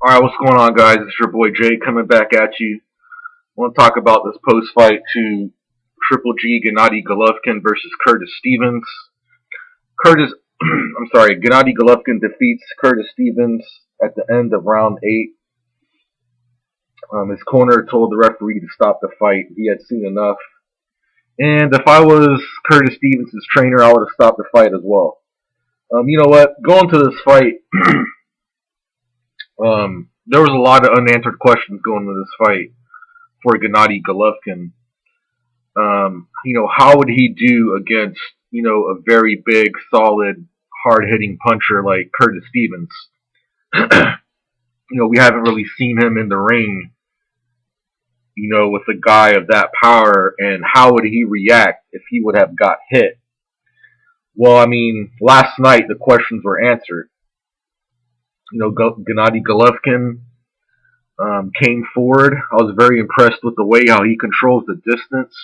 Alright, what's going on, guys? It's your boy Jay coming back at you. I want to talk about this post fight to Triple G Gennady Golovkin versus Curtis Stevens. Gennady Golovkin defeats Curtis Stevens at the end of round 8. His corner told the referee to stop the fight. He had seen enough. And if I was Curtis Stevens' trainer, I would have stopped the fight as well. You know what? Going to this fight, there was a lot of unanswered questions going into this fight for Gennady Golovkin. How would he do against, a very big, solid, hard-hitting puncher like Curtis Stevens? We haven't really seen him in the ring, with a guy of that power, and how would he react if he would have got hit? Well, last night the questions were answered. Gennady Golovkin came forward. I was very impressed with the way how he controls the distance.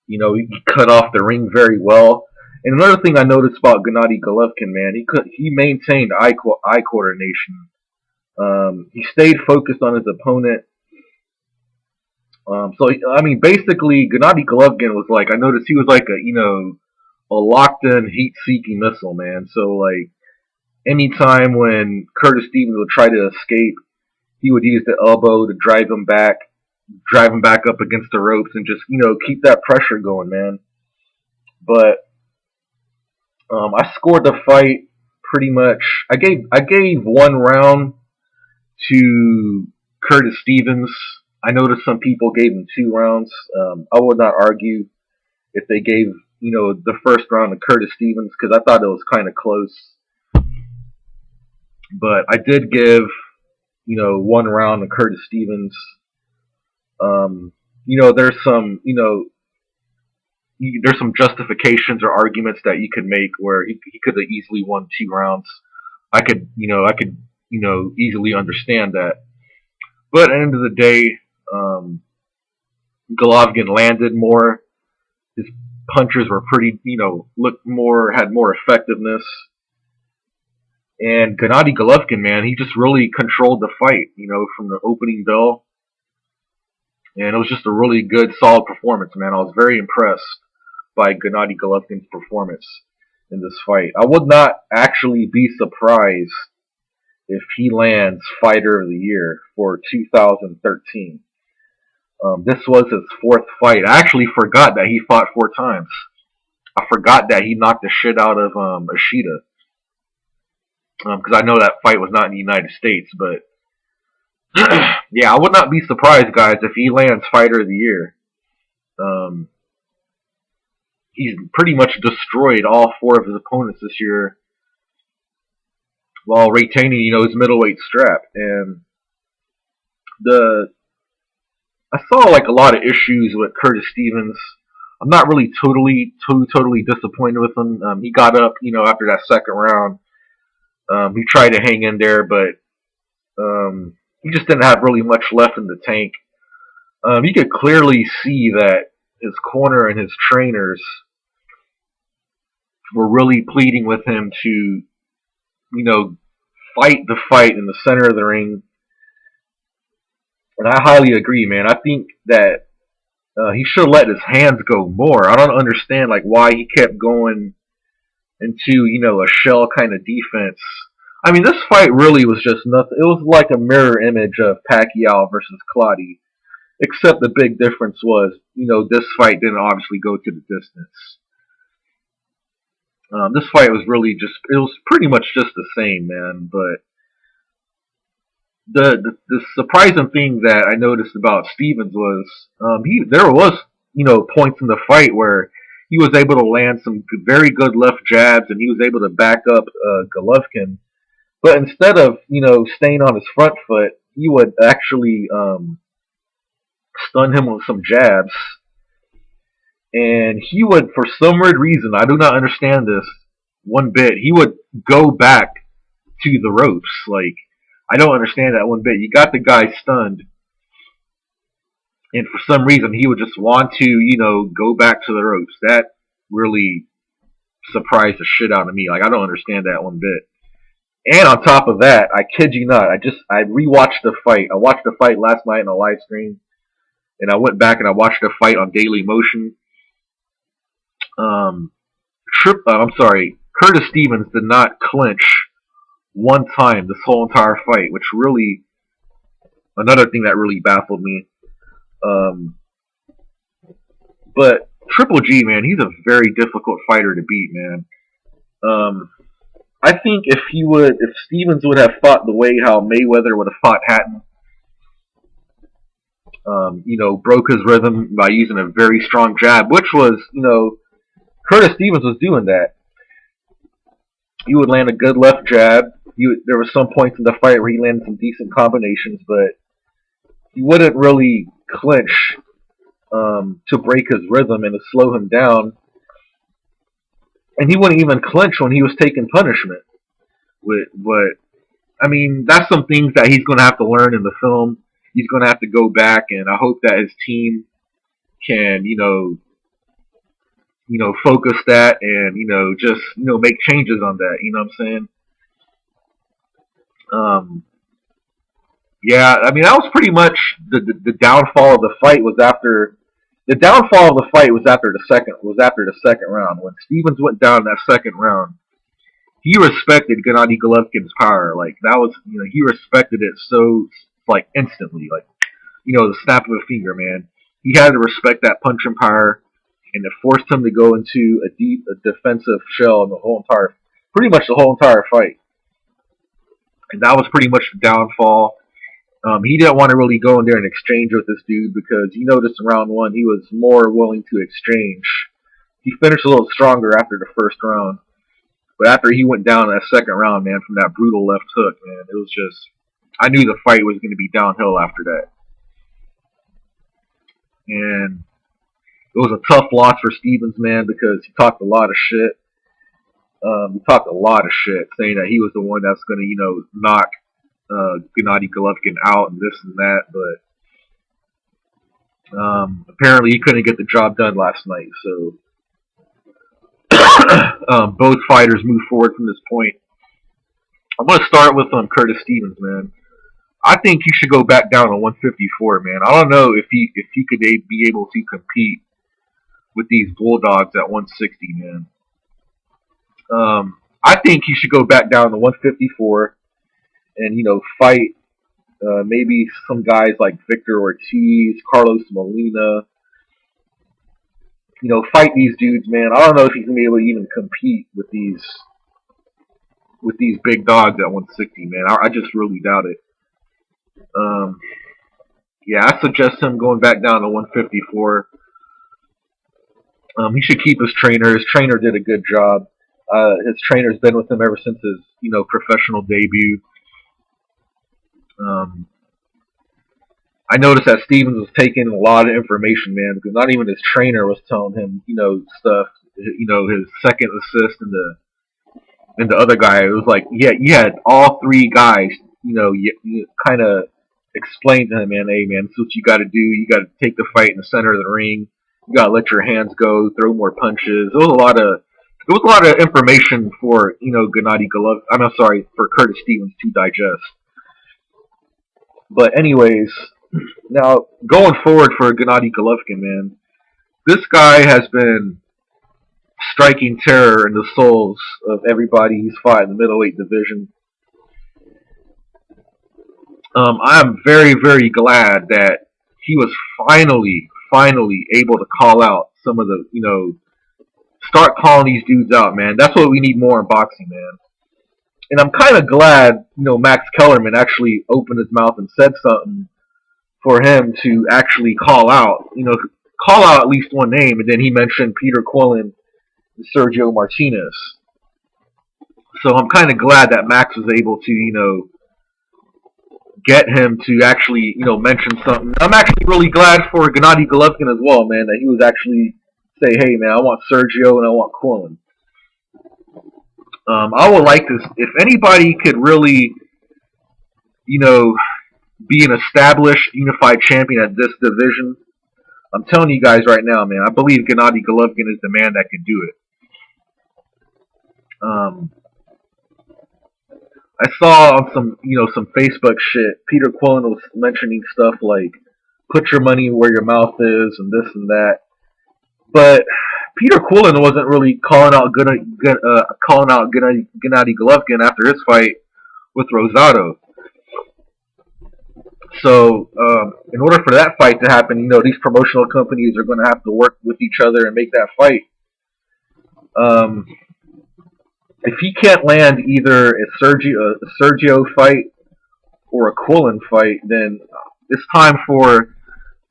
He cut off the ring very well. And another thing I noticed about Gennady Golovkin, man, he maintained eye coordination. He stayed focused on his opponent. Basically, Gennady Golovkin was I noticed he was like a locked-in, heat-seeking missile, man. So, anytime when Curtis Stevens would try to escape, he would use the elbow to drive him back up against the ropes, and just keep that pressure going, man. But I scored the fight pretty much. I gave one round to Curtis Stevens. I noticed some people gave him 2 rounds. I would not argue if they gave the first round to Curtis Stevens, because I thought it was kind of close. But I did give, 1 round to Curtis Stevens. There's some justifications or arguments that you could make where he could have easily won 2 rounds. I could easily understand that. But at the end of the day, Golovkin landed more. His punches were pretty, had more effectiveness. And Gennady Golovkin, man, he just really controlled the fight, from the opening bell. And it was just a really good, solid performance, man. I was very impressed by Gennady Golovkin's performance in this fight. I would not actually be surprised if he lands Fighter of the Year for 2013. This was his 4th fight. I actually forgot that he fought 4 times. I forgot that he knocked the shit out of Ishida. Because I know that fight was not in the United States, but yeah, I would not be surprised, guys, if he lands Fighter of the Year. He's pretty much destroyed all 4 of his opponents this year while retaining, his middleweight strap. And I saw a lot of issues with Curtis Stevens. I'm not really totally disappointed with him. He got up, after that second round. He tried to hang in there, but he just didn't have really much left in the tank. You could clearly see that his corner and his trainers were really pleading with him to, fight the fight in the center of the ring. And I highly agree, man. I think that he should let his hands go more. I don't understand why he kept going into a shell kind of defense. This fight really was just nothing. It was like a mirror image of Pacquiao versus Clottey, except the big difference was this fight didn't obviously go to the distance. This fight was really it was pretty much just the same, man. But the surprising thing that I noticed about Stevens was there was points in the fight where he was able to land some very good left jabs, and he was able to back up Golovkin. But instead of staying on his front foot, he would actually stun him with some jabs. And he would, for some weird reason, I do not understand this one bit, he would go back to the ropes. I don't understand that one bit. You got the guy stunned, and for some reason he would just want to, go back to the ropes. That really surprised the shit out of me. I don't understand that one bit. And on top of that, I kid you not, I rewatched the fight. I watched the fight last night on a live stream, and I went back and I watched the fight on Daily Motion. Um, I'm sorry, Curtis Stevens did not clinch one time this whole entire fight, which really another thing that really baffled me. Um, but Triple G, man, he's a very difficult fighter to beat, man. Um, I think if Stevens would have fought the way how Mayweather would have fought Hatton, broke his rhythm by using a very strong jab, which was, Curtis Stevens was doing that. He would land a good left jab. There were some points in the fight where he landed some decent combinations, but he wouldn't really clinch to break his rhythm and to slow him down. And he wouldn't even clinch when he was taking punishment. But I mean, that's some things that he's going to have to learn in the film. He's going to have to go back, and I hope that his team can, focus that and just make changes on that. You know what I'm saying? Yeah, I mean that was pretty much the downfall of the fight was after the downfall of the fight was after the second round when Stevens went down in that second round. He respected Gennady Golovkin's power. Like that was he respected it so like instantly, like the snap of a finger, man. He had to respect that punching power, and it forced him to go into a defensive shell in pretty much the whole entire fight. And that was pretty much the downfall. He didn't want to really go in there and exchange with this dude because you noticed in round one he was more willing to exchange. He finished a little stronger after the first round, but after he went down in that second round, man, from that brutal left hook, man, it was just I knew the fight was going to be downhill after that, and it was a tough loss for Stevens, man, because he talked a lot of shit. He talked a lot of shit, saying that he was the one that's going to knock Gennady Golovkin out and this and that, but apparently he couldn't get the job done last night. So both fighters move forward from this point. I'm going to start with Curtis Stevens, man. I think he should go back down to 154, man. I don't know if he could be able to compete with these Bulldogs at 160, man. I think he should go back down to 154 and fight maybe some guys like Victor Ortiz, Carlos Molina. Fight these dudes, man. I don't know if he's gonna be able to even compete with these big dogs at 160, man. I just really doubt it. Yeah, I suggest him going back down to 154. He should keep his trainer. His trainer did a good job. His trainer's been with him ever since his professional debut. I noticed that Stevens was taking a lot of information, man, because not even his trainer was telling him, stuff. His second assist and the other guy. It was like, yeah, you had all three guys, you kind of explained to him, man, hey, man, this is what you got to do. You got to take the fight in the center of the ring. You got to let your hands go, throw more punches. There was a lot of information for Gennady Golovkin. I'm sorry, for Curtis Stevens to digest. But anyways, now going forward for Gennady Golovkin, man, this guy has been striking terror in the souls of everybody he's fought in the middleweight division. I'm very, very glad that he was finally able to call out some of the, start calling these dudes out, man. That's what we need more in boxing, man. And I'm kind of glad, Max Kellerman actually opened his mouth and said something for him to actually call out, call out at least one name, and then he mentioned Peter Quillen and Sergio Martinez. So I'm kind of glad that Max was able to, get him to actually, mention something. I'm actually really glad for Gennady Golovkin as well, man, that he was actually say, hey, man, I want Sergio and I want Quillen. I would like to, if anybody could really, be an established, unified champion at this division, I'm telling you guys right now, man, I believe Gennady Golovkin is the man that can do it. I saw on some Facebook shit, Peter Quillen was mentioning stuff like, put your money where your mouth is and this and that. But Peter Quillen wasn't really calling out Gennady Golovkin after his fight with Rosado. So, in order for that fight to happen, these promotional companies are going to have to work with each other and make that fight. Um, if he can't land either a Sergio fight or a Quillen fight, then it's time for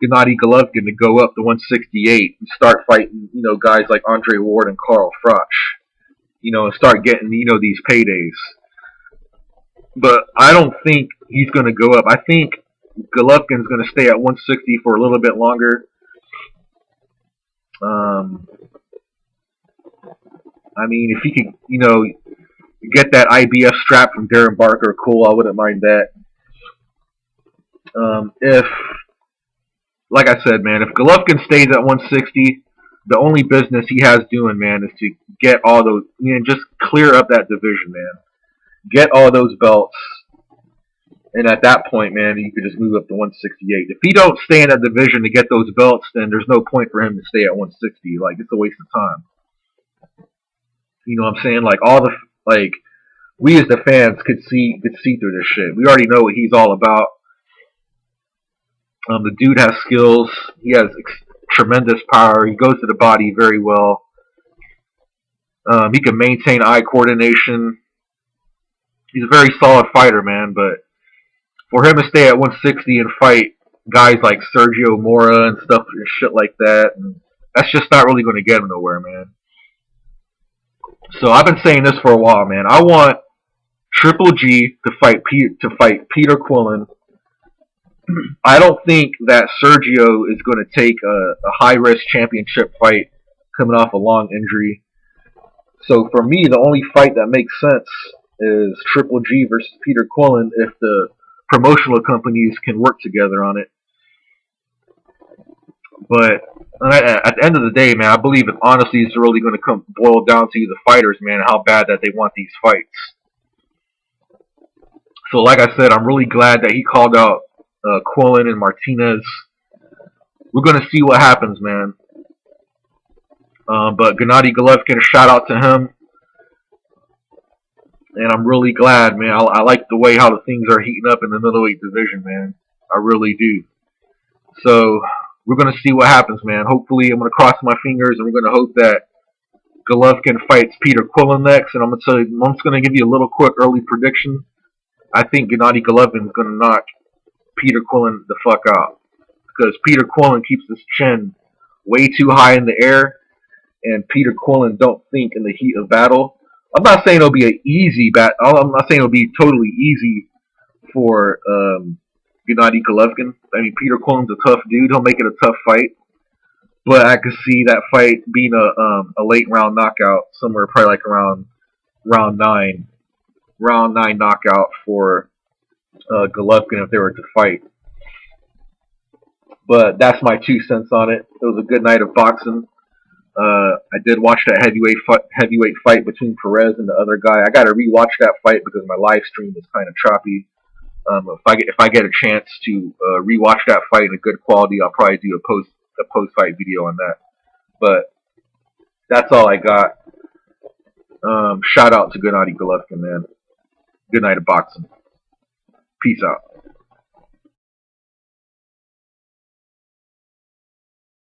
Gennady Golovkin to go up to 168 and start fighting, guys like Andre Ward and Carl Froch, and start getting, these paydays. But I don't think he's going to go up. I think Golovkin's going to stay at 160 for a little bit longer. I mean, if he could, get that IBF strap from Darren Barker, cool, I wouldn't mind that. If, like I said, man, if Golovkin stays at 160, the only business he has doing, man, is to get all those, just clear up that division, man. Get all those belts. And at that point, man, you could just move up to 168. If he don't stay in that division to get those belts, then there's no point for him to stay at 160. Like, it's a waste of time. You know what I'm saying? Like, we as the fans could see through this shit. We already know what he's all about. The dude has skills. He has tremendous power. He goes to the body very well. He can maintain eye coordination. He's a very solid fighter, man. But for him to stay at 160 and fight guys like Sergio Mora and stuff and shit like that, and that's just not really going to get him nowhere, man. So I've been saying this for a while, man. I want Triple G to fight Peter Quillen. I don't think that Sergio is going to take a high-risk championship fight coming off a long injury. So for me, the only fight that makes sense is Triple G versus Peter Quillen if the promotional companies can work together on it. But at the end of the day, man, I believe it honestly is really going to boil down to the fighters, man, how bad that they want these fights. So like I said, I'm really glad that he called out Quillen and Martinez. We're going to see what happens, man. But Gennady Golovkin, a shout out to him. And I'm really glad, man. I like the way how the things are heating up in the middleweight division, man. I really do. So we're going to see what happens, man. Hopefully, I'm going to cross my fingers and we're going to hope that Golovkin fights Peter Quillen next. And I'm just going to give you a little quick early prediction. I think Gennady Golovkin is going to knock Peter Quillen the fuck out. Because Peter Quillen keeps his chin way too high in the air. And Peter Quillen don't think in the heat of battle. I'm not saying it'll be an easy battle. I'm not saying it'll be totally easy for Gennady Golovkin. I mean, Peter Quillen's a tough dude. He'll make it a tough fight. But I could see that fight being a late round knockout, somewhere probably like around round 9. Round 9 knockout for Golovkin if they were to fight. But that's my 2 cents on it. It was a good night of boxing. I did watch that heavyweight fight between Perez and the other guy. I got to rewatch that fight because my live stream was kind of choppy. If I get a chance to rewatch that fight in a good quality, I'll probably do a post fight video on that. But that's all I got. Shout out to Gennady Golovkin, man. Good night of boxing. Peace out.